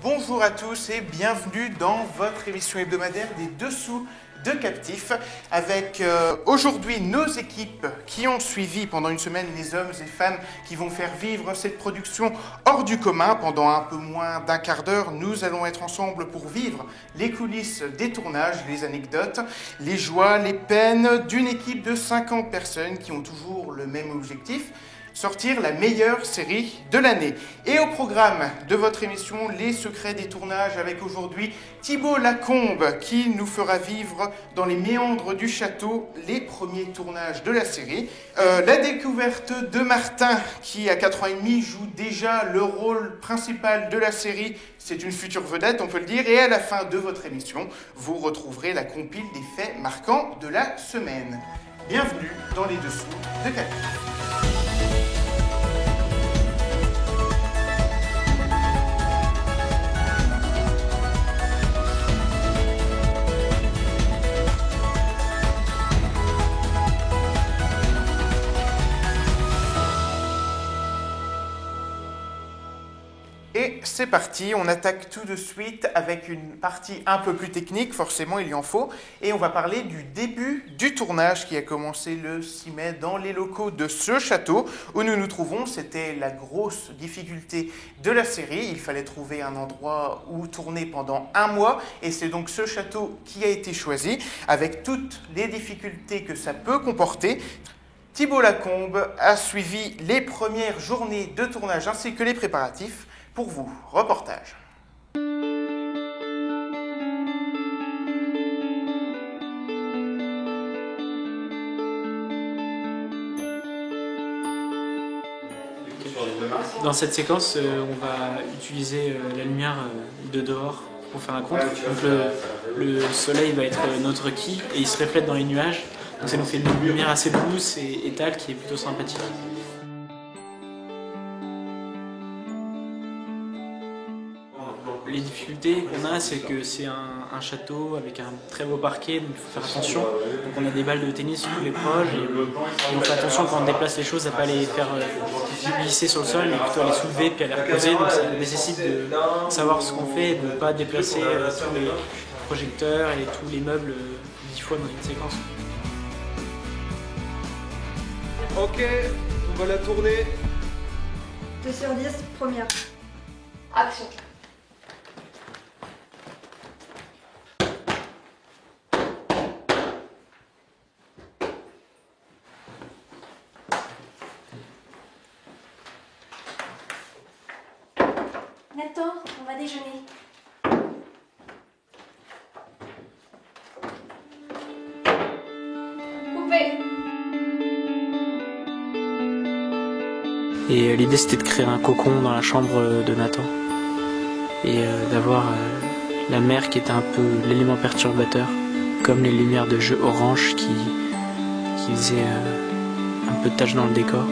Bonjour à tous et bienvenue dans votre émission hebdomadaire des Dessous de Captif avec aujourd'hui nos équipes qui ont suivi pendant une semaine les hommes et femmes qui vont faire vivre cette production hors du commun. Pendant un peu moins d'un quart d'heure, nous allons être ensemble pour vivre les coulisses des tournages, les anecdotes, les joies, les peines d'une équipe de 50 personnes qui ont toujours le même objectif: sortir la meilleure série de l'année. Et au programme de votre émission, les secrets des tournages avec aujourd'hui Thibaut Lacombe qui nous fera vivre dans les méandres du château les premiers tournages de la série. La découverte de Martin qui à 4 ans et demi joue déjà le rôle principal de la série. C'est une future vedette, on peut le dire. Et à la fin de votre émission, vous retrouverez la compile des faits marquants de la semaine. Bienvenue dans les Dessous de Captif. Et c'est parti, on attaque tout de suite avec une partie un peu plus technique, forcément il y en faut, et on va parler du début du tournage qui a commencé le 6 mai dans les locaux de ce château où nous nous trouvons. C'était la grosse difficulté de la série, il fallait trouver un endroit où tourner pendant un mois, et c'est donc ce château qui a été choisi, avec toutes les difficultés que ça peut comporter. Thibaut Lacombe a suivi les premières journées de tournage ainsi que les préparatifs. Pour vous, reportage. Dans cette séquence, on va utiliser la lumière de dehors pour faire un contre. Donc le soleil va être notre ki et il se reflète dans les nuages. Donc ça nous fait une lumière assez douce et étale qui est plutôt sympathique. Les difficultés qu'on a, c'est que c'est un château avec un très beau parquet, donc il faut faire attention. Donc on a des balles de tennis sur tous les proches et on fait attention quand on déplace les choses à ne pas les faire glisser sur le sol, mais plutôt à les soulever puis à les reposer. Donc ça nécessite de savoir ce qu'on fait et de ne pas déplacer tous les projecteurs et tous les meubles 10 fois dans une séquence. Ok, on va la tourner. 2 sur 10, première. Action. Nathan, on va déjeuner. Coupé. Et l'idée c'était de créer un cocon dans la chambre de Nathan et d'avoir la mer qui était un peu l'élément perturbateur, comme les lumières de jeu orange qui faisaient un peu de tache dans le décor.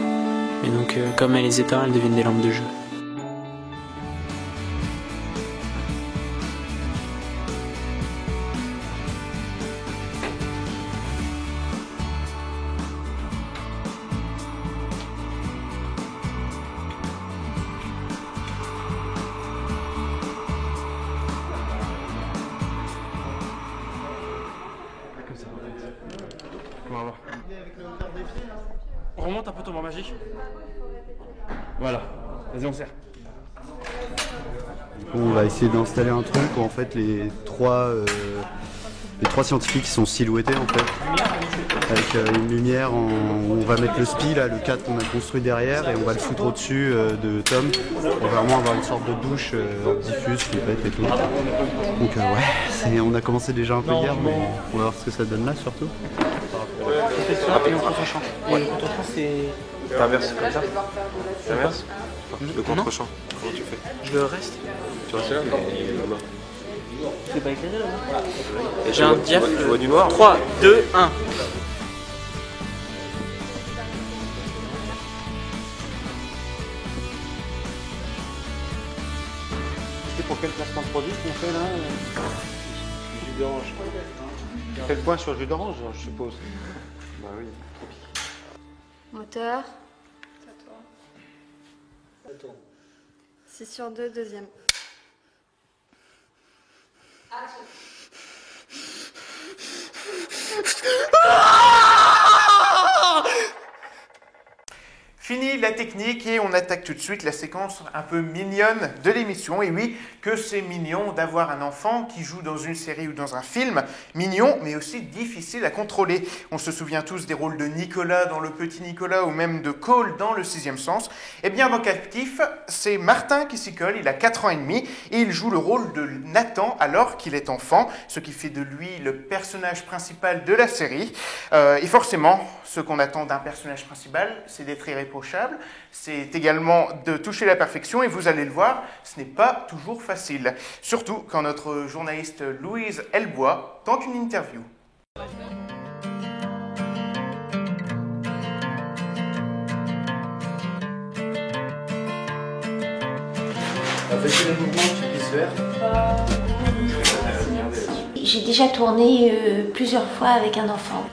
Et donc comme elle les éteint, elles deviennent des lampes de jeu. On va voir. On remonte un peu ton bord magique. Voilà, vas-y on serre. On va essayer d'installer un truc où en fait les trois scientifiques sont silhouettés en fait avec une lumière où on va mettre le spi là, le cadre qu'on a construit derrière et on va le foutre au-dessus de Tom pour vraiment avoir une sorte de douche diffuse complète et tout. Donc ouais, on a commencé déjà un peu hier mais on va voir ce que ça donne là surtout. C'est ça et on contre-champ. Et le contre-champ c'est... T'inverses comme ça. T'inverses. Le contre-champ. Comment tu fais? Je le reste. Tu restes là mais là-bas. C'est pas éclairé là. J'ai un diaph. Tu vois du noir? 3, 2, 1. C'est pour quel placement de produit qu'on fait là? Jus d'orange. Fais le point sur le jus d'orange, je suppose. Bah oui, tropique. Moteur. 6 sur 2, deuxième. Fini la technique et on attaque tout de suite la séquence un peu mignonne de l'émission. Et oui, que c'est mignon d'avoir un enfant qui joue dans une série ou dans un film. Mignon, mais aussi difficile à contrôler. On se souvient tous des rôles de Nicolas dans Le Petit Nicolas ou même de Cole dans Le Sixième Sens. Eh bien, dans Captif, c'est Martin qui s'y colle. Il a 4 ans et demi et il joue le rôle de Nathan alors qu'il est enfant, ce qui fait de lui le personnage principal de la série. Et forcément, ce qu'on attend d'un personnage principal, c'est d'être irréprochable. C'est également de toucher la perfection et vous allez le voir, ce n'est pas toujours facile. Surtout quand notre journaliste Louise Elbois tente une interview. J'ai déjà tourné plusieurs fois avec un enfant.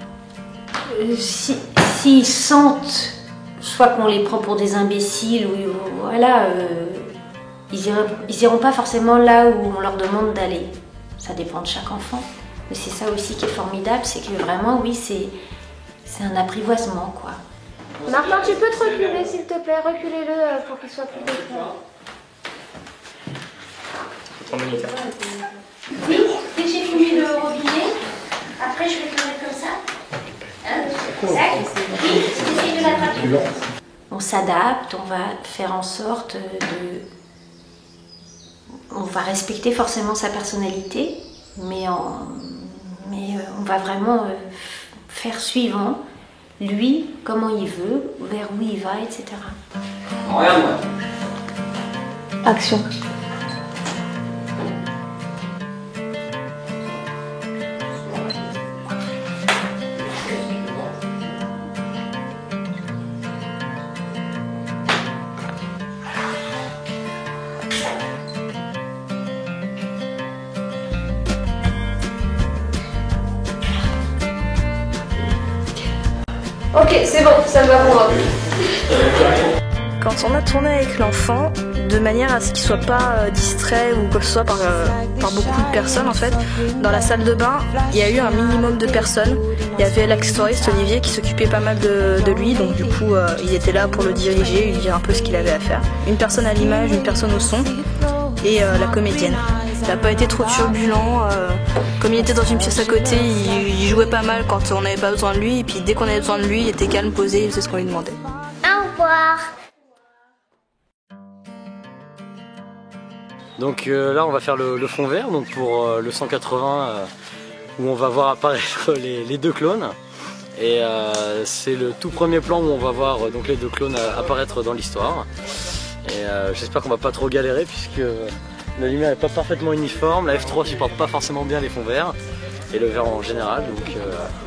S'ils sentent soit qu'on les prend pour des imbéciles, ou voilà, ils iront pas forcément là où on leur demande d'aller. Ça dépend de chaque enfant. Mais c'est ça aussi qui est formidable, c'est que vraiment, oui, c'est un apprivoisement, quoi. Martin, tu peux te reculer, s'il te plaît. Reculez-le pour qu'il soit plus déclaré. Oui, dès que j'ai fini le robinet, après je vais te mettre comme ça. De l'attraper. On s'adapte, on va faire en sorte on va respecter forcément sa personnalité, mais on va vraiment faire suivant lui, comment il veut, vers où il va, etc. Regarde-moi. Action. Ok, c'est bon, ça me va pour moi. Quand on a tourné avec l'enfant, de manière à ce qu'il soit pas distrait ou quoi que ce soit par beaucoup de personnes en fait, dans la salle de bain, il y a eu un minimum de personnes. Il y avait l'accessoiriste Olivier qui s'occupait pas mal de lui, donc du coup il était là pour le diriger, lui dire un peu ce qu'il avait à faire. Une personne à l'image, une personne au son et la comédienne. Il n'a pas été trop turbulent, comme il était dans une pièce à côté, il jouait pas mal quand on n'avait pas besoin de lui, et puis dès qu'on avait besoin de lui, il était calme, posé, il faisait ce qu'on lui demandait. Au revoir. Donc là on va faire le fond vert donc pour le 180 où on va voir apparaître les deux clones. Et c'est le tout premier plan où on va voir donc les deux clones apparaître dans l'histoire. Et j'espère qu'on va pas trop galérer puisque la lumière n'est pas parfaitement uniforme, la F3 supporte pas forcément bien les fonds verts et le vert en général, donc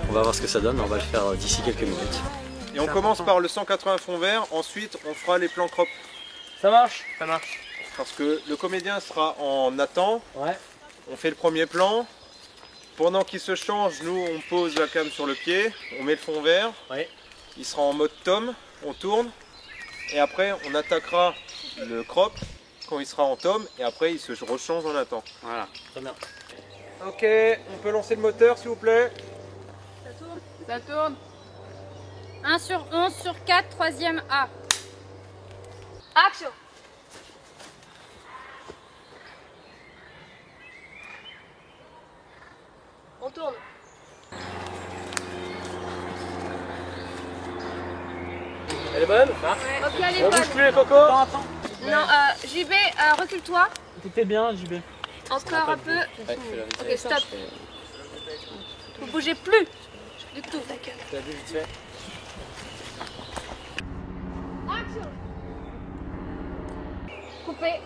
on va voir ce que ça donne, on va le faire d'ici quelques minutes. Et on commence par le 180 fond vert, ensuite on fera les plans crop. Ça marche? Ça marche. Parce que le comédien sera en Nathan, ouais. On fait le premier plan, pendant qu'il se change, nous on pose la cam sur le pied, on met le fond vert, ouais. Il sera en mode Tom, on tourne, et après on attaquera le crop quand il sera en Tom, et après il se rechange en Nathan. Voilà, très bien. Ok, on peut lancer le moteur s'il vous plaît. Ça tourne. Ça tourne. 1 sur 11 sur 4, troisième A. Action. On tourne. Elle est bonne? Ouais. Ok, elle est on bonne. bouge plus les cocos? Attends. Non, JB, recule-toi. T'étais bien JB. Encore un peu. Ouais, Ok, stop. Vous bougez plus du tout. Tu l'as vu vite fait? Action. Coupé.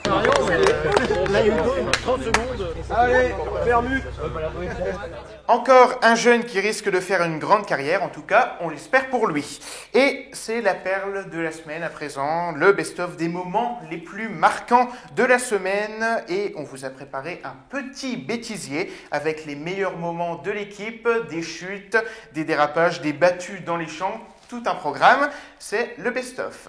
Là, Hugo, 30 secondes. Allez, permu. Encore un jeune qui risque de faire une grande carrière, en tout cas, on l'espère pour lui. Et c'est la perle de la semaine à présent, le best-of des moments les plus marquants de la semaine. Et on vous a préparé un petit bêtisier avec les meilleurs moments de l'équipe, des chutes, des dérapages, des battues dans les champs, tout un programme. C'est le best-of.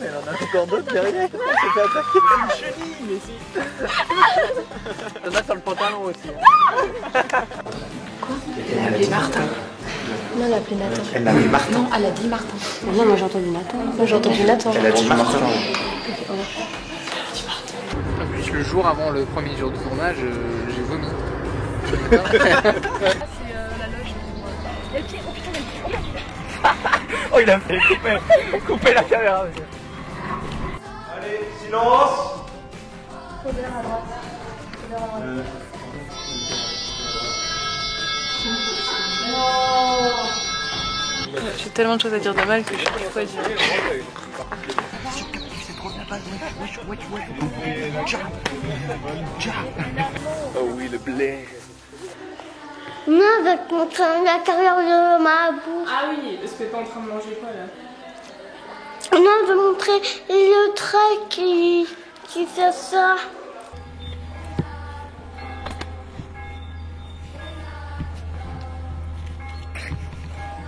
Mais elle en a encore d'autres derrière. C'est pas attaqué. C'est une chenille, mais si. Il y en a sur le pantalon aussi. Quoi? Elle a appelé Martin. Non, elle a appelé Nathan. Elle a appelé Martin. Non, elle a dit Martin. Non, moi j'ai entendu Nathan. Moi j'ai entendu Nathan. Elle a dit Martin. En plus, le jour avant le premier jour de tournage, j'ai vomi. C'est la loge. Il y a le pied. Oh putain, il y a le pied. Oh, il a fait couper la caméra. Allez, silence. Faudeur à droite. J'ai tellement de choses à dire de mal que je sais pas quoi dire. Oh oui, le blé. Non, avec l'intérieur de ma bouche. Ah oui, parce que t'es en train de manger quoi là? Non, je vais montrer le trait qui fait ça.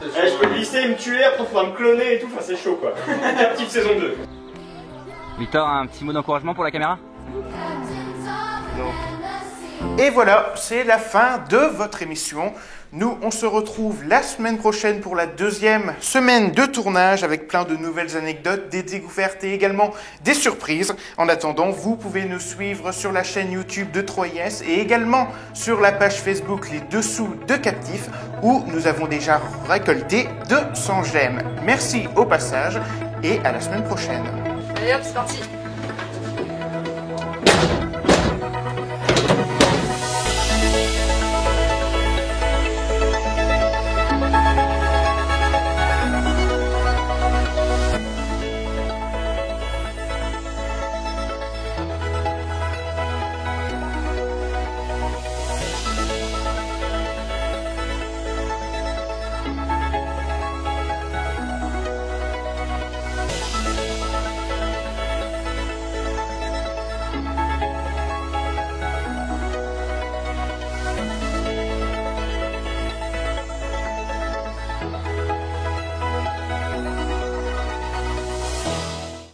Eh, je peux glisser, me tuer, après faudra me cloner et tout, enfin c'est chaud quoi. Captive saison 2. Victor, un petit mot d'encouragement pour la caméra? Non. Et voilà, c'est la fin de votre émission. Nous, on se retrouve la semaine prochaine pour la deuxième semaine de tournage avec plein de nouvelles anecdotes, des découvertes et également des surprises. En attendant, vous pouvez nous suivre sur la chaîne YouTube de 3IS et également sur la page Facebook Les Dessous de Captif où nous avons déjà récolté 200 j'aime. Merci au passage et à la semaine prochaine. Allez hop, c'est parti.